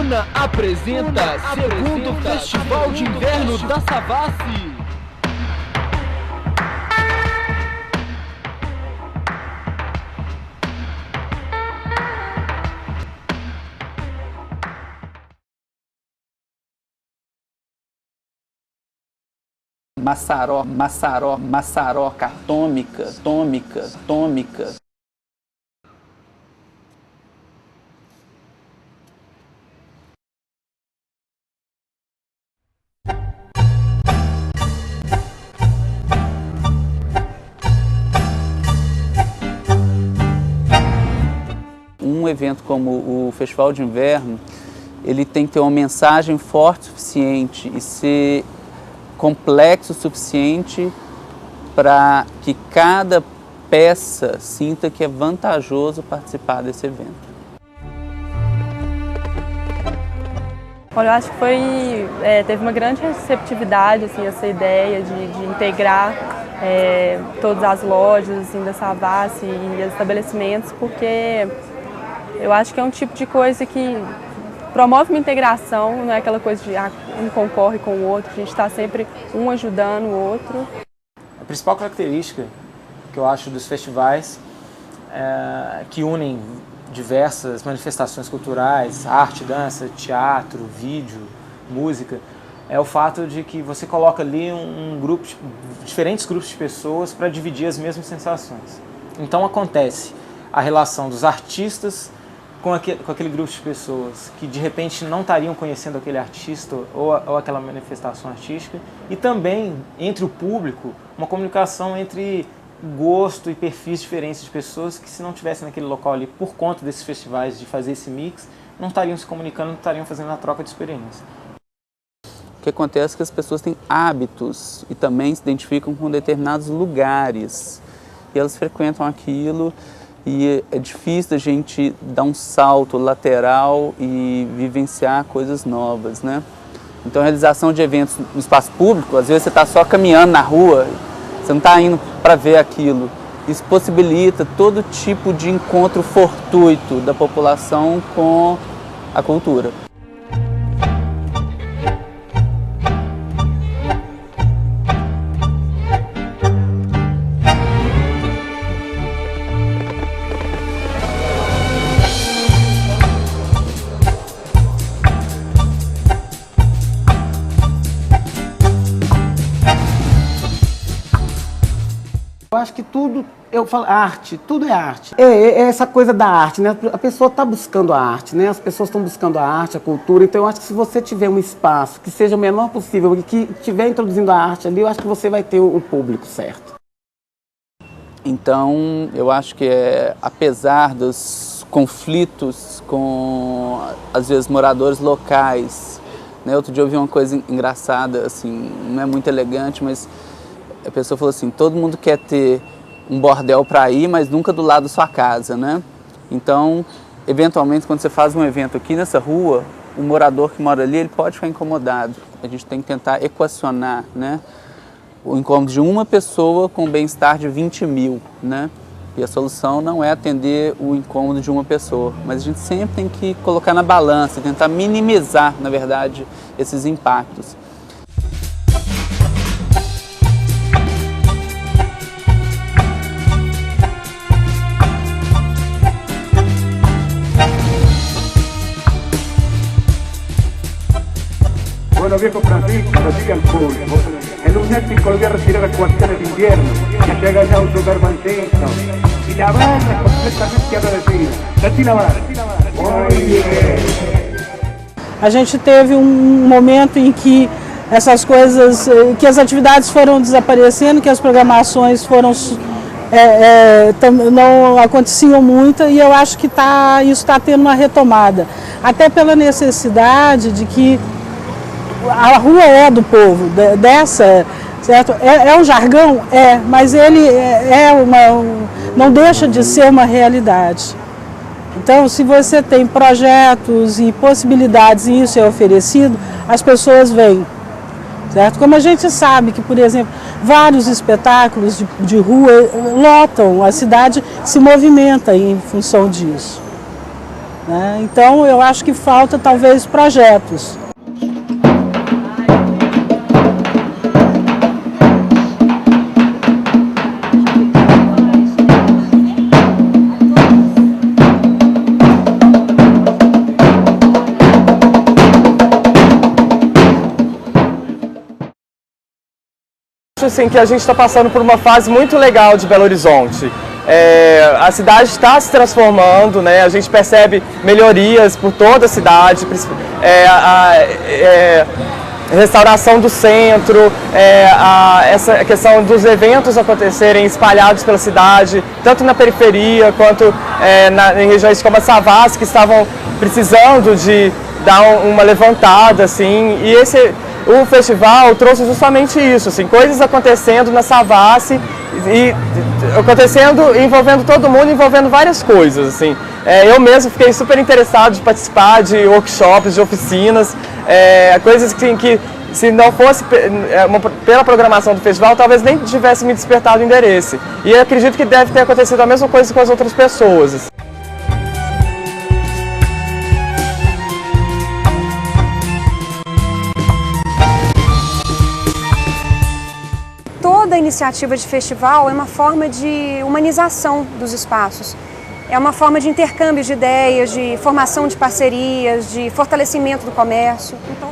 Una apresenta segundo Festival de Inverno da Savassi. Maçaroca atômica. Um evento como o Festival de Inverno, ele tem que ter uma mensagem forte o suficiente e ser complexo o suficiente para que cada peça sinta que é vantajoso participar desse evento. Olha, eu acho que teve uma grande receptividade assim, essa ideia de integrar todas as lojas assim, da Savassi e os estabelecimentos, porque eu acho que é um tipo de coisa que promove uma integração, não é aquela coisa de um concorre com o outro, a gente está sempre um ajudando o outro. A principal característica que eu acho dos festivais que unem diversas manifestações culturais, arte, dança, teatro, vídeo, música, é o fato de que você coloca ali diferentes grupos de pessoas para dividir as mesmas sensações. Então acontece a relação dos artistas com aquele grupo de pessoas que de repente não estariam conhecendo aquele artista ou aquela manifestação artística, e também entre o público uma comunicação entre gosto e perfis diferentes de pessoas que, se não estivessem naquele local ali por conta desses festivais, de fazer esse mix, não estariam se comunicando, não estariam fazendo a troca de experiência. O que acontece é que as pessoas têm hábitos e também se identificam com determinados lugares e elas frequentam aquilo. E é difícil a gente dar um salto lateral e vivenciar coisas novas, né? Então a realização de eventos no espaço público, às vezes você está só caminhando na rua, você não está indo para ver aquilo. Isso possibilita todo tipo de encontro fortuito da população com a cultura. Eu acho que tudo, eu falo, arte, tudo é arte. É essa coisa da arte, né? A pessoa está buscando a arte, né? As pessoas estão buscando a arte, a cultura. Então eu acho que se você tiver um espaço que seja o menor possível e que estiver introduzindo a arte ali, eu acho que você vai ter o público certo. Então eu acho que apesar dos conflitos com, às vezes, moradores locais, né? Outro dia eu vi uma coisa engraçada, assim, não é muito elegante, mas a pessoa falou assim, todo mundo quer ter um bordel para ir, mas nunca do lado da sua casa, né? Então, eventualmente, quando você faz um evento aqui nessa rua, o morador que mora ali, ele pode ficar incomodado. A gente tem que tentar equacionar, né, o incômodo de uma pessoa com o bem-estar de 20 mil, né? E a solução não é atender o incômodo de uma pessoa, mas a gente sempre tem que colocar na balança, tentar minimizar, na verdade, esses impactos. Bueno, viejo Francisco, lo diga al público. El UNESCO volvió a retirar las cuestiones de invierno, que llega ya un supermancito. Y la banda es completamente agradecida. Decir la banda. Muy bien. A gente teve um momento em que essas coisas, que as atividades foram desaparecendo, que as programações foram não aconteciam muito, e eu acho que isso está tendo uma retomada. Até pela necessidade de que a rua é do povo, certo? É um jargão? Mas ele não deixa de ser uma realidade. Então, se você tem projetos e possibilidades e isso é oferecido, as pessoas vêm, certo? Como a gente sabe que, por exemplo, vários espetáculos de rua lotam, a cidade se movimenta em função disso. né? Então eu acho que falta talvez projetos. Assim, que a gente está passando por uma fase muito legal de Belo Horizonte. A cidade está se transformando, né? A gente percebe melhorias por toda a cidade, restauração do centro, essa questão dos eventos acontecerem espalhados pela cidade, tanto na periferia quanto em regiões como a Savassi, que estavam precisando de dar uma levantada, assim, e o festival trouxe justamente isso, assim, coisas acontecendo na Savassi e acontecendo, envolvendo todo mundo, envolvendo várias coisas, assim. Eu mesmo fiquei super interessado de participar de workshops, de oficinas, coisas que se não fosse pela programação do festival, talvez nem tivesse me despertado o interesse. E eu acredito que deve ter acontecido a mesma coisa com as outras pessoas, assim. Toda iniciativa de festival é uma forma de humanização dos espaços. É uma forma de intercâmbio de ideias, de formação de parcerias, de fortalecimento do comércio. Então,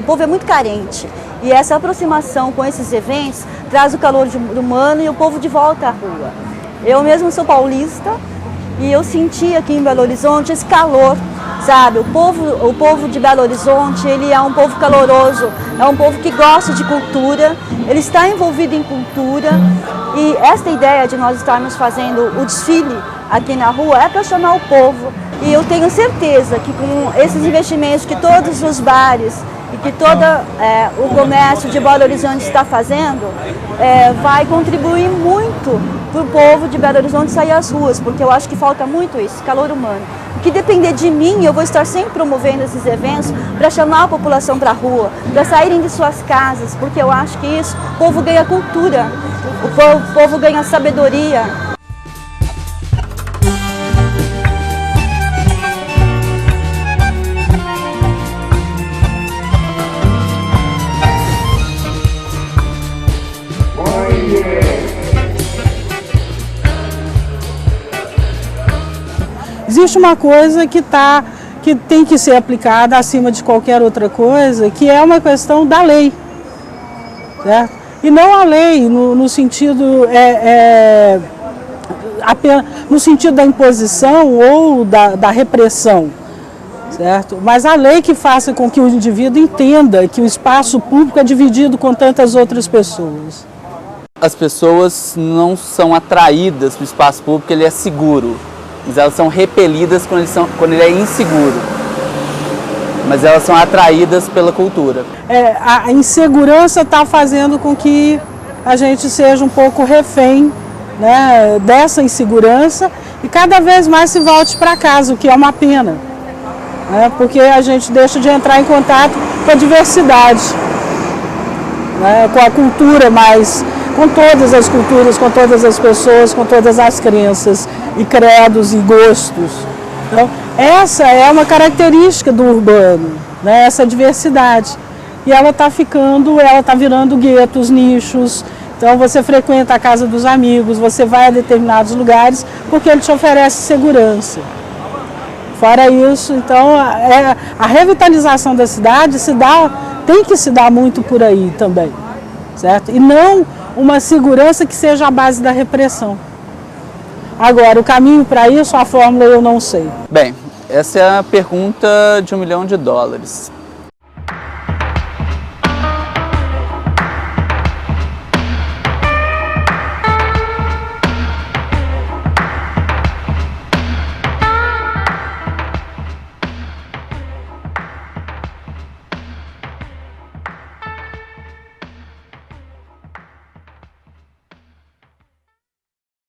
O povo é muito carente e essa aproximação com esses eventos traz o calor humano e o povo de volta à rua. Eu mesmo sou paulista e eu senti aqui em Belo Horizonte esse calor, sabe? O povo de Belo Horizonte, ele é um povo caloroso, é um povo que gosta de cultura, ele está envolvido em cultura e esta ideia de nós estarmos fazendo o desfile aqui na rua é para chamar o povo. E eu tenho certeza que com esses investimentos que todos os bares e que todo o comércio de Belo Horizonte está fazendo, vai contribuir muito para o povo de Belo Horizonte sair às ruas, porque eu acho que falta muito isso, calor humano. O que depender de mim, eu vou estar sempre promovendo esses eventos para chamar a população para a rua, para saírem de suas casas, porque eu acho que isso, o povo ganha cultura, o povo ganha sabedoria. Existe uma coisa que tem que ser aplicada acima de qualquer outra coisa, que é uma questão da lei, certo? E não a lei no sentido apenas no sentido da imposição ou da repressão, certo? Mas a lei que faça com que o indivíduo entenda que o espaço público é dividido com tantas outras pessoas. As pessoas não são atraídas para o espaço público, ele é seguro. Mas elas são repelidas quando ele é inseguro. Mas elas são atraídas pela cultura. A insegurança está fazendo com que a gente seja um pouco refém, né, dessa insegurança e cada vez mais se volte para casa, o que é uma pena, né, porque a gente deixa de entrar em contato com a diversidade, né, com a cultura, mas com todas as culturas, com todas as pessoas, com todas as crenças e credos e gostos. Então, essa é uma característica do urbano, né? Essa diversidade. E ela está virando guetos, nichos. Então você frequenta a casa dos amigos, você vai a determinados lugares porque ele te oferece segurança. Fora isso, então, a revitalização da cidade tem que se dar muito por aí também, certo? E não uma segurança que seja a base da repressão. Agora, o caminho para isso, a fórmula eu não sei. Bem, essa é a pergunta de $1 milhão.